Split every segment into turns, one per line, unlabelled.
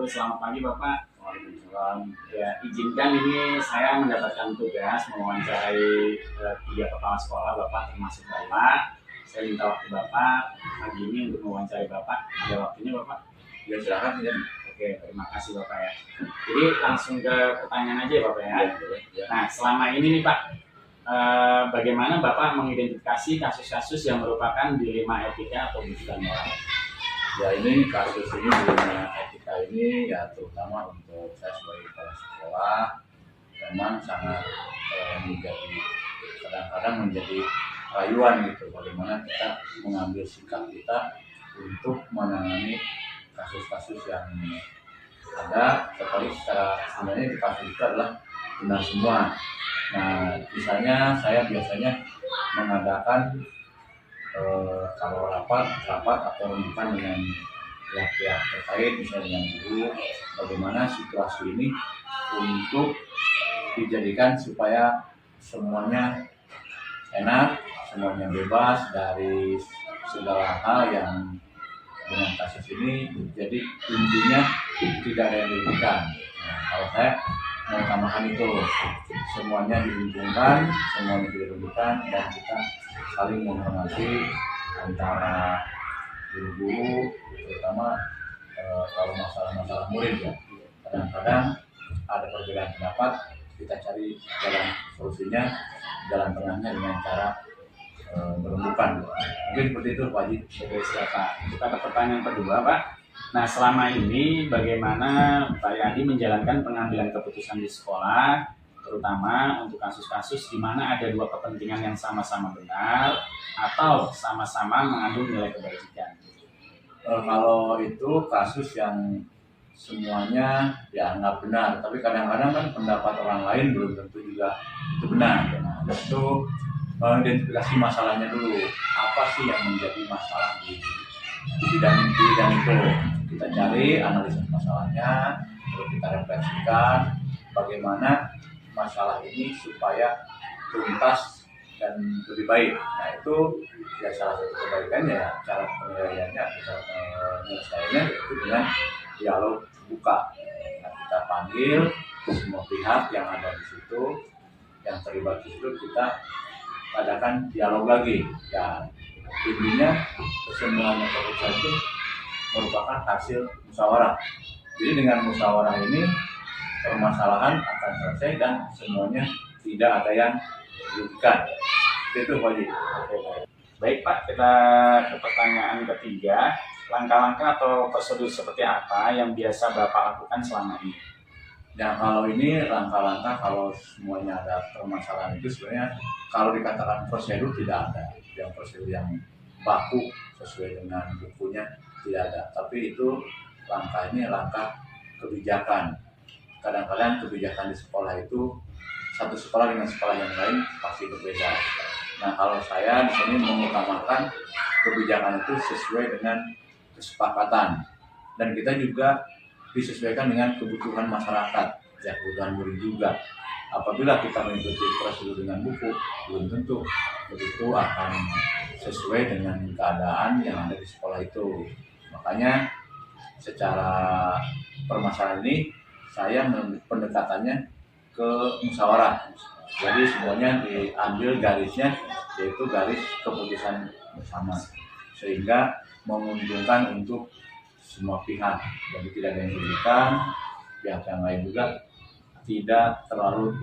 selamat pagi Bapak.
Waalaikumsalam.
Ya, izinkan ini saya mendapatkan tugas mewawancarai tiga kepala sekolah Bapak termasuk Bapak. Saya minta waktu Bapak pagi ini untuk mewawancarai Bapak. Ada waktunya Bapak?
Ya silakan ya.
Oke, terima kasih Bapak ya. Jadi langsung ke pertanyaan aja ya Bapak ya.
Ya.
Nah, selama ini nih Pak, bagaimana Bapak mengidentifikasi kasus-kasus yang merupakan dilema etika atau bujukan moral?
Ya ini kasus ini dilema etika ini ya terutama untuk saya sebagai kepala sekolah memang sangat menjadi kadang-kadang menjadi rayuan gitu bagaimana kita mengambil sikap kita untuk menangani kasus-kasus yang ada sekali sebenarnya di kasus itu adalah benar semua. Nah misalnya saya biasanya mengadakan kalau rapat atau rembukan dengan pihak-pihak terkait misalnya dengan guru bagaimana situasi ini untuk dijadikan supaya semuanya enak, semuanya bebas dari segala hal yang dengan kasus ini jadi intinya tidak ada yang dirugikan. Nah, kalau saya mengutamakan itu semuanya diuntungkan, semuanya tidak dirugikan dan kita saling menghormati antara guru-guru terutama kalau masalah murid ya kadang-kadang ada perbedaan pendapat kita cari jalan solusinya jalan tengahnya dengan cara merembukan mungkin seperti itu Pak Haji.
Oke, silakan. Kita ke pertanyaan kedua Pak. Nah, selama ini bagaimana Pak Yadi menjalankan pengambilan keputusan di sekolah, terutama untuk kasus-kasus di mana ada dua kepentingan yang sama-sama benar atau sama-sama mengandung nilai kebajikan?
Kalau itu kasus yang semuanya dianggap benar, tapi kadang-kadang kan pendapat orang lain belum tentu juga itu benar. Nah, itu identifikasi masalahnya dulu. Apa sih yang menjadi masalah di bidang itu? Kita cari analisis masalahnya, terus kita refleksikan bagaimana masalah ini supaya tuntas dan lebih baik. Nah itu ya salah satu kebaikannya ya cara penilaiannya, cara penyelesaiannya yaitu dengan dialog buka. Nah, kita panggil semua pihak yang ada di situ, yang terlibat di situ kita adakan dialog lagi. Ya intinya kesemuanya keputusan itu merupakan hasil musyawarah. Jadi dengan musyawarah ini permasalahan akan selesai dan semuanya tidak ada yang dirugikan. Itu Pak Haji.
Baik Pak, kita ke pertanyaan ketiga. Langkah-langkah atau prosedur seperti apa yang biasa Bapak lakukan selama ini?
Nah kalau ini langkah-langkah kalau semuanya ada permasalahan itu sebenarnya kalau dikatakan prosedur tidak ada. Yang prosedur yang baku sesuai dengan bukunya tidak ada. Tapi itu langkahnya langkah kebijakan. Kadang-kadang kebijakan di sekolah itu satu sekolah dengan sekolah yang lain pasti berbeda. Nah kalau saya di sini mengutamakan kebijakan itu sesuai dengan kesepakatan dan kita juga disesuaikan dengan kebutuhan masyarakat, ya kebutuhan murid juga. Apabila kita mengikuti prosedur dengan buku, belum tentu begitu akan sesuai dengan keadaan yang ada di sekolah itu. Makanya secara permasalahan ini saya pendekatannya ke musyawarah. Jadi semuanya diambil garisnya yaitu garis keputusan bersama sehingga menguntungkan untuk semua pihak. Jadi tidak ada yang dirugikan, pihak yang lain juga tidak terlalu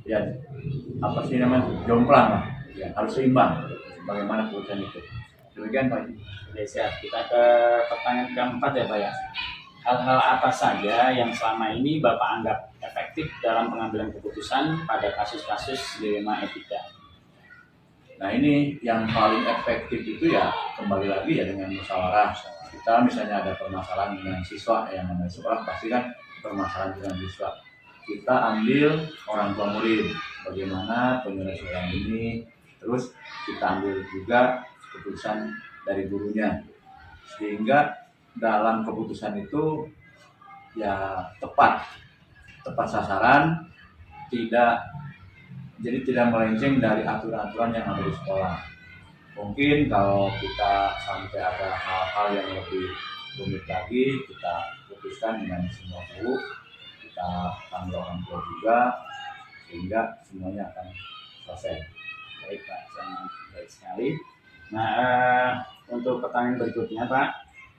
ya apa sih namanya jomplang lah. Ya, harus seimbang bagaimana keputusan itu. Demikian Pak.
Oke, siap. Kita ke pertanyaan keempat ya Pak ya. Hal-hal apa saja yang selama ini Bapak anggap efektif dalam pengambilan keputusan pada kasus-kasus dilema etika?
Nah ini yang paling efektif itu ya kembali lagi ya dengan musyawarah. Kita misalnya ada permasalahan dengan siswa yang namanya sekolah pasti kan permasalahan dengan siswa. Kita ambil orang tua murid bagaimana penyelesaian ini, terus kita ambil juga keputusan dari gurunya sehingga dalam keputusan itu ya tepat sasaran, jadi tidak melenceng dari aturan-aturan yang ada di sekolah. Mungkin kalau kita sampai ada hal-hal yang lebih rumit lagi, kita putuskan dengan semua guru, kita panggil orang tua juga, sehingga semuanya akan selesai.
Baik Pak, sangat baik sekali. Nah, untuk pertanyaan berikutnya Pak,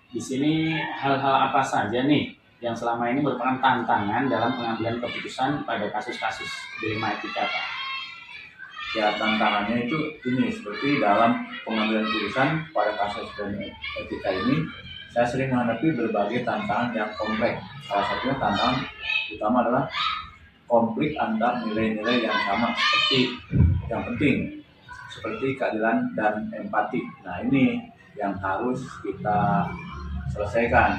di sini hal-hal apa saja nih yang selama ini merupakan tantangan dalam pengambilan keputusan pada kasus-kasus dilema etika Pak?
Ya, tantangannya itu ini, seperti dalam pengambilan keputusan pada kasus etika ini, saya sering menghadapi berbagai tantangan yang kompleks. Salah satunya tantangan utama adalah konflik antar nilai-nilai yang sama seperti yang penting, seperti keadilan dan empati. Nah, ini yang harus kita selesaikan,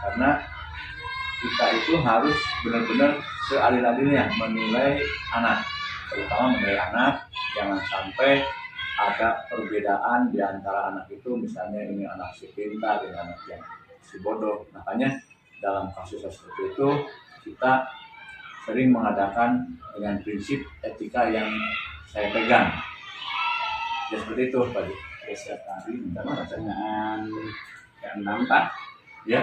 karena kita itu harus benar-benar seadil-adilnya menilai anak, terutama menilai anak. Jangan sampai ada perbedaan di antara anak itu, misalnya ini anak si pintar dengan anak yang si bodoh. Makanya dalam kasus seperti itu kita sering mengadakan dengan prinsip etika yang saya pegang. Ya seperti itu Pak.
Ya, siap Pak. Pertanyaan ke-6 Pak.
Ya.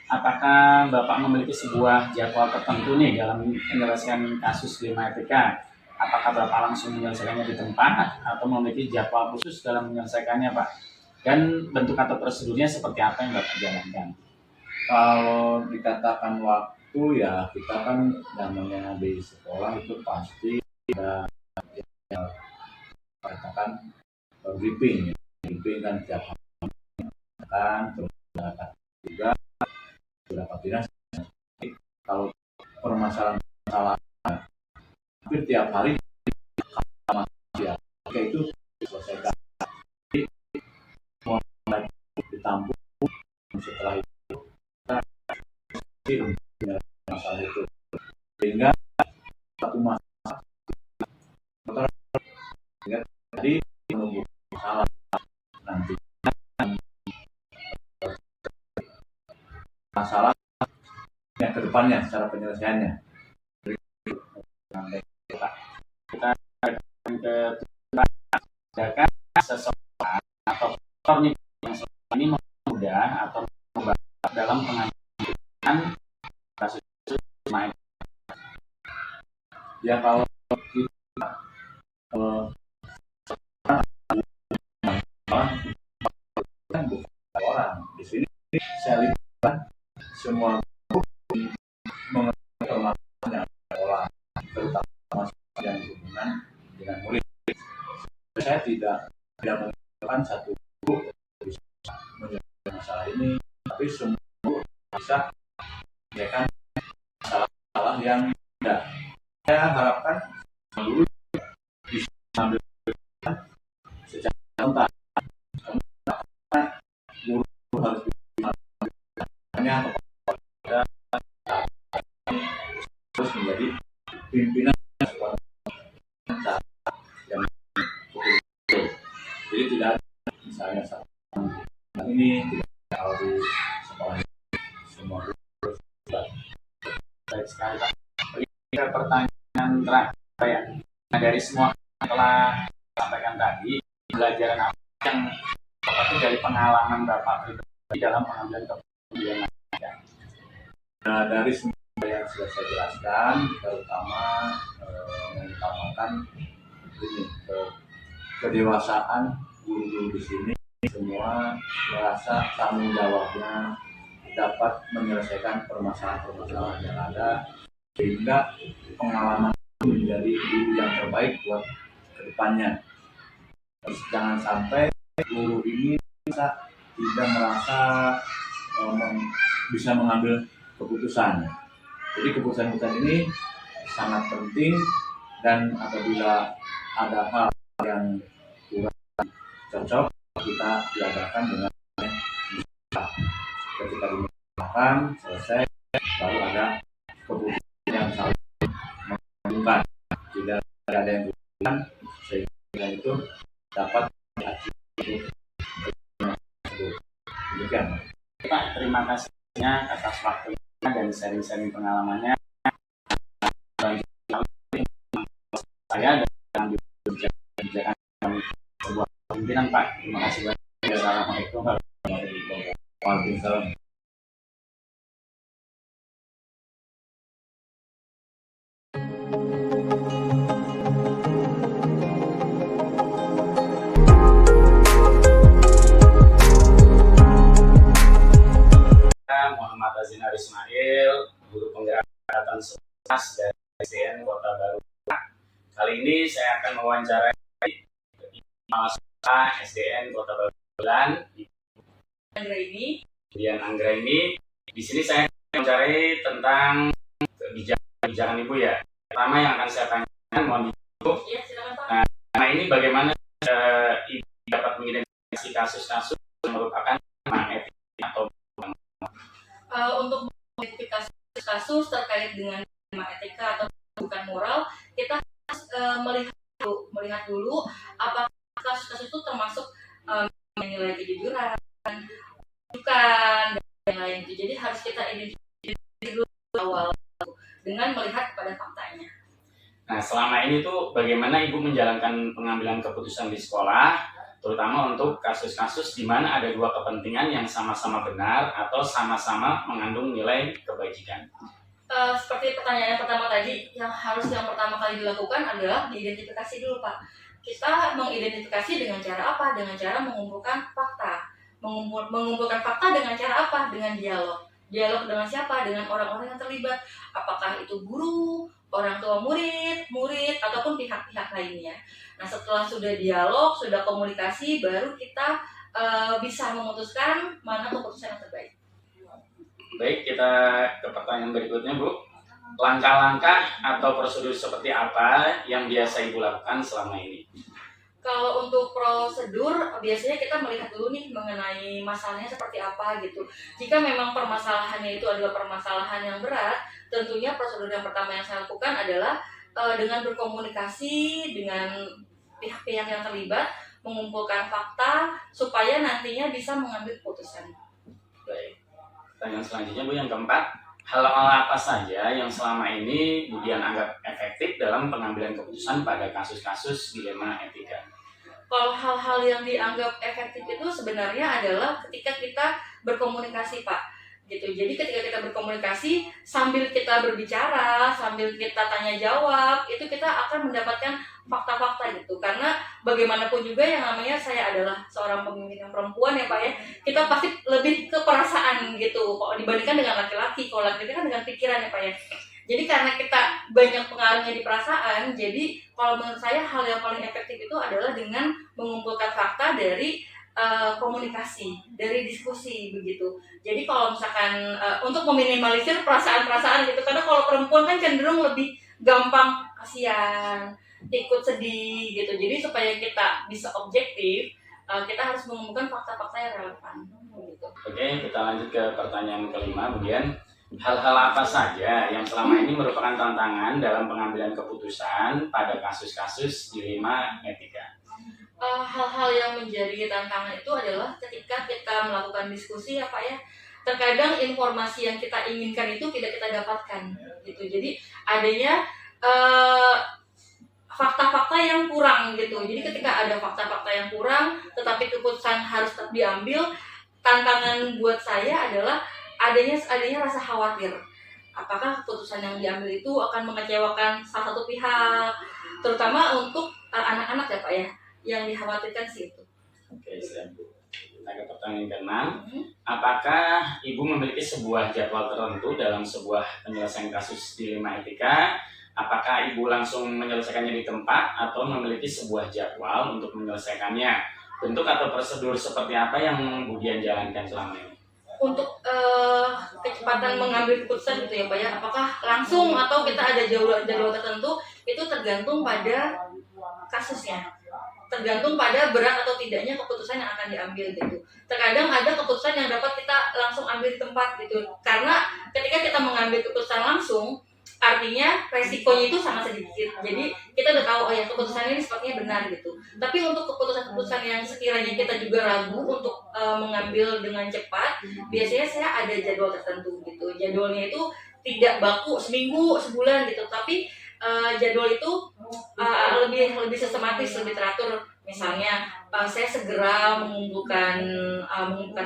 Apakah Bapak memiliki sebuah jadwal tertentu nih dalam menyelesaikan kasus dilema etika? Apakah Bapak langsung menyelesaikannya di tempat atau memiliki jadwal khusus dalam menyelesaikannya Pak? Dan bentuk atau prosedurnya seperti apa yang Bapak jalankan?
Kalau dikatakan waktu, ya kita kan namanya di sekolah itu pasti ada yang katakan briefing kan tiap hari kan, terus ada juga beberapa dinas. Kalau permasalahan hampir tiap hari ya itu diselesaikan, mulai ditampung, setelah itu masalah itu, sehingga satu masalah jadi menunggu masalah nanti masalah yang kedepannya secara penyelesaiannya.
Kita akan ke tindakan seseorang atau faktor yang selama ini mudah atau membantu dalam pengambilan kasus dilema etika.
Ya kalau kita kan bukan orang di sini, saya lihat semua mengenai permasalahan sekolah, terutama yang berhubungan dengan murid. Saya tidak menentukan satu guru bisa menyelesaikan masalah ini, tapi semua guru bisa menyelesaikan masalah yang ada. Saya harapkan guru bisa mengambil secara tuntas, karena guru harus hanya kepada terus menjadi pimpinan sekolah yang betul. Jadi tidak ada misalnya ini tidak kalau di sekolah semua guru.
Baik sekali Pak. Ini pertanyaan terakhir ya. Nah, dari semua yang telah sampaikan tadi, pelajaran apa yang Bapak itu dari pengalaman Bapak pribadi dalam pengambilan keputusan?
Nah, dari semua yang sudah saya jelaskan, terutama mengutamakan ini kedewasaan guru-guru di sini, semua merasa tanggung jawabnya dapat menyelesaikan permasalahan-permasalahan yang ada, sehingga pengalaman menjadi guru yang terbaik buat kedepannya. Terus jangan sampai guru ini tidak merasa bisa mengambil keputusan. Jadi keputusan-keputusan ini sangat penting, dan apabila ada hal yang kurang cocok, kita diadakan dengan ketika dimakan selesai, baru ada keputusan yang saling menguntungkan. Tidak ada yang diuntungkan, sehingga itu dapat diajukan. Demikian.
Pak, terima kasihnya atas waktunya dan sharing-sharing pengalamannya. Saya dalam kebijakan sebuah pimpinan Pak. Terima kasih banyak. Assalamualaikum warahmatullahi wabarakatuh.
Waalaikumsalam.
Muhammad Azinar Ismail, guru penggerak kegiatan SOAS dari SDN Kota Baru. Kali ini saya akan mewawancarai Kepala Sekolah SDN Kota Baru Anggraini. Di sini saya akan mewawancarai tentang kebijakan Ibu ya. Pertama yang akan saya tanyakan, mohon Ibu.
Ya, silakan Pak.
Nah ini bagaimana Ibu dapat mengidentifikasi kasus-kasus yang merupakan etik atau
Untuk mengidentifikasi kasus terkait dengan etika atau bukan moral, kita harus melihat dulu apakah kasus-kasus itu termasuk nilai kejujuran, bukan dan lain itu. Jadi harus kita identifikasi dulu awal dengan melihat pada faktanya.
Nah, selama ini tuh bagaimana Ibu menjalankan pengambilan keputusan di sekolah, terutama untuk kasus-kasus di mana ada dua kepentingan yang sama-sama benar atau sama-sama mengandung nilai kebajikan?
Seperti pertanyaan yang pertama tadi, yang pertama kali dilakukan adalah diidentifikasi dulu, Pak. Kita mengidentifikasi dengan cara apa? Dengan cara mengumpulkan fakta. Mengumpulkan fakta dengan cara apa? Dengan dialog. Dialog dengan siapa? Dengan orang-orang yang terlibat. Apakah itu guru, orang tua murid, ataupun pihak-pihak lainnya. Nah, setelah sudah dialog, sudah komunikasi, baru kita bisa memutuskan mana keputusan yang terbaik.
Baik, kita ke pertanyaan berikutnya, Bu. Langkah-langkah atau prosedur seperti apa yang biasa Ibu lakukan selama ini?
Kalau untuk prosedur, biasanya kita melihat dulu nih mengenai masalahnya seperti apa gitu. Jika memang permasalahannya itu adalah permasalahan yang berat, tentunya prosedur yang pertama yang saya lakukan adalah dengan berkomunikasi dengan pihak-pihak yang terlibat, mengumpulkan fakta supaya nantinya bisa mengambil keputusan.
Baik. Pertanyaan selanjutnya, Bu, yang keempat. Hal-hal apa saja yang selama ini Bu Dian anggap efektif dalam pengambilan keputusan pada kasus-kasus dilema etika?
Kalau hal-hal yang dianggap efektif itu sebenarnya adalah ketika kita berkomunikasi, Pak. Gitu. Jadi ketika kita berkomunikasi sambil kita berbicara, sambil kita tanya jawab, itu kita akan mendapatkan fakta-fakta gitu. Karena bagaimanapun juga yang namanya saya adalah seorang pemimpin yang perempuan ya Pak ya, kita pasti lebih ke perasaan gitu. Kalau dibandingkan dengan laki-laki, kalau laki-laki kan dengan pikiran ya Pak ya. Jadi karena kita banyak pengaruhnya di perasaan, jadi kalau menurut saya hal yang paling efektif itu adalah dengan mengumpulkan fakta dari komunikasi, dari diskusi begitu. Jadi kalau misalkan untuk meminimalisir perasaan-perasaan gitu, karena kalau perempuan kan cenderung lebih gampang kasihan, ikut sedih gitu. Jadi supaya kita bisa objektif, kita harus mengumpulkan fakta-fakta yang relevan. Gitu.
Oke, kita lanjut ke pertanyaan kelima, kemudian. Hal-hal apa saja yang selama ini merupakan tantangan dalam pengambilan keputusan pada kasus-kasus dilema etika?
Hal-hal yang menjadi tantangan itu adalah ketika kita melakukan diskusi ya Pak ya, terkadang informasi yang kita inginkan itu tidak kita dapatkan gitu. Jadi adanya fakta-fakta yang kurang gitu. Jadi ketika ada fakta-fakta yang kurang tetapi keputusan harus tetap diambil, tantangan buat saya adalah adanya rasa khawatir. Apakah keputusan yang diambil itu akan mengecewakan salah satu pihak, terutama untuk anak-anak ya Pak ya, yang dikhawatirkan sih itu.
Oke, siap Bu. Kita ke pertanyaan ke-6. Apakah Ibu memiliki sebuah jadwal tertentu dalam sebuah penyelesaian kasus dilema etika? Apakah Ibu langsung menyelesaikannya di tempat atau memiliki sebuah jadwal untuk menyelesaikannya? Bentuk atau prosedur seperti apa yang Bu Dian jalankan selama ini?
Untuk kecepatan mengambil keputusan gitu ya Pak ya, apakah langsung atau kita ada jadwal tertentu, itu tergantung pada kasusnya, tergantung pada berat atau tidaknya keputusan yang akan diambil gitu. Terkadang ada keputusan yang dapat kita langsung ambil di tempat gitu, karena ketika kita mengambil keputusan langsung, artinya resikonya itu sangat sedikit. Jadi kita udah tahu oh ya keputusan ini sepertinya benar gitu. Tapi untuk keputusan-keputusan yang sekiranya kita juga ragu untuk mengambil dengan cepat, biasanya saya ada jadwal tertentu gitu. Jadwalnya itu tidak baku seminggu, sebulan gitu, tapi jadwal itu lebih sistematis, lebih teratur. Misalnya saya segera mengumpulkan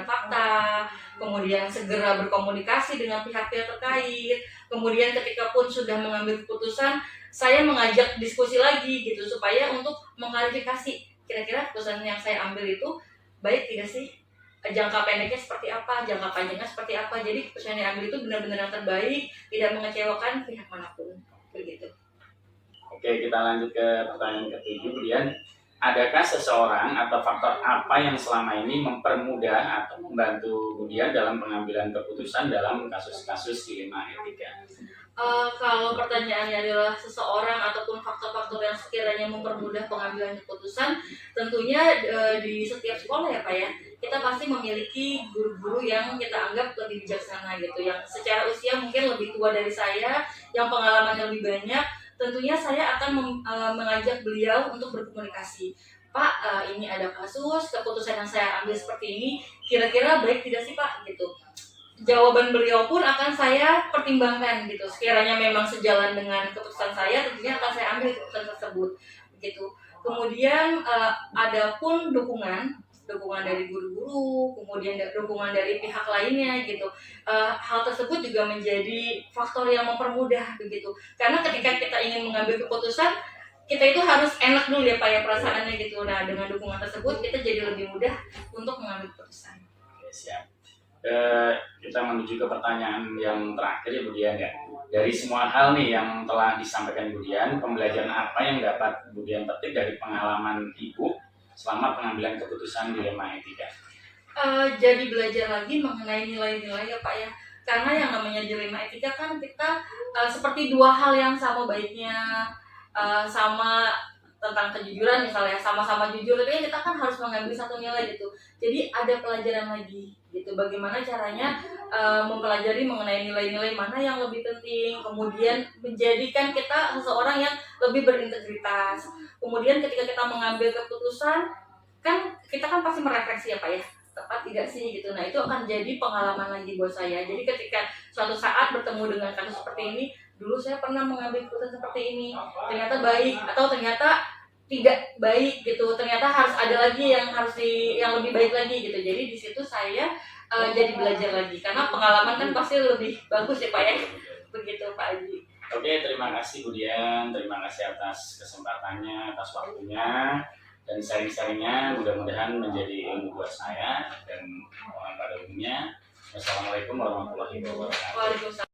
fakta, kemudian segera berkomunikasi dengan pihak-pihak terkait, kemudian ketika pun sudah mengambil keputusan, saya mengajak diskusi lagi gitu supaya untuk mengklarifikasi kira-kira keputusan yang saya ambil itu baik tidak sih, jangka pendeknya seperti apa, jangka panjangnya seperti apa. Jadi keputusan yang ambil itu benar-benar yang terbaik, tidak mengecewakan pihak manapun begitu.
Oke, kita lanjut ke pertanyaan ke-7. Kemudian, adakah seseorang atau faktor apa yang selama ini mempermudah atau membantu Budian dalam pengambilan keputusan dalam kasus-kasus dilema etika?
Kalau pertanyaannya adalah seseorang ataupun faktor-faktor yang sekiranya mempermudah pengambilan keputusan, tentunya di setiap sekolah ya Pak ya, kita pasti memiliki guru-guru yang kita anggap lebih bijaksana gitu, yang secara usia mungkin lebih tua dari saya, yang pengalamannya lebih banyak. Tentunya saya akan mengajak beliau untuk berkomunikasi. Pak, ini ada kasus, keputusan yang saya ambil seperti ini, kira-kira baik tidak sih Pak? Gitu. Jawaban beliau pun akan saya pertimbangkan gitu. Sekiranya memang sejalan dengan keputusan saya, tentunya akan saya ambil keputusan tersebut. Gitu. Kemudian ada pun dukungan dari guru-guru, kemudian dukungan dari pihak lainnya gitu. Hal tersebut juga menjadi faktor yang mempermudah begitu. Karena ketika kita ingin mengambil keputusan, kita itu harus enak dulu ya Pak ya perasaannya gitu. Nah dengan dukungan tersebut kita jadi lebih mudah untuk mengambil keputusan.
Oke, siap. Kita menuju ke pertanyaan yang terakhir ya Budian ya. Dari semua hal nih yang telah disampaikan Budian, pembelajaran apa yang dapat Budian petik dari pengalaman Ibu selama pengambilan keputusan dilema etika?
Jadi belajar lagi mengenai nilai-nilai ya Pak ya. Karena yang namanya dilema etika kan kita seperti dua hal yang sama baiknya, sama tentang kejujuran misalnya, sama-sama jujur, tapi kita kan harus mengambil satu nilai gitu. Jadi ada pelajaran lagi gitu, bagaimana caranya mempelajari mengenai nilai-nilai mana yang lebih penting, kemudian menjadikan kita seseorang yang lebih berintegritas. Kemudian ketika kita mengambil keputusan, kan kita kan pasti merefleksi ya Pak ya, tepat tidak sih gitu. Nah itu akan jadi pengalaman lagi buat saya. Jadi ketika suatu saat bertemu dengan kasus seperti ini, dulu saya pernah mengambil keputusan seperti ini, ternyata baik atau ternyata tidak baik gitu, ternyata harus ada lagi yang yang lebih baik lagi gitu. Jadi di situ saya jadi belajar lagi, karena pengalaman kan pasti lebih bagus ya Pak ya, begitu Pak Haji.
Oke, terima kasih Budian, terima kasih atas kesempatannya, atas waktunya, dan sharing-sharingnya mudah-mudahan menjadi ilmu buat saya dan orang pada umumnya. Wassalamualaikum warahmatullahi wabarakatuh.
Waalaikumsalam.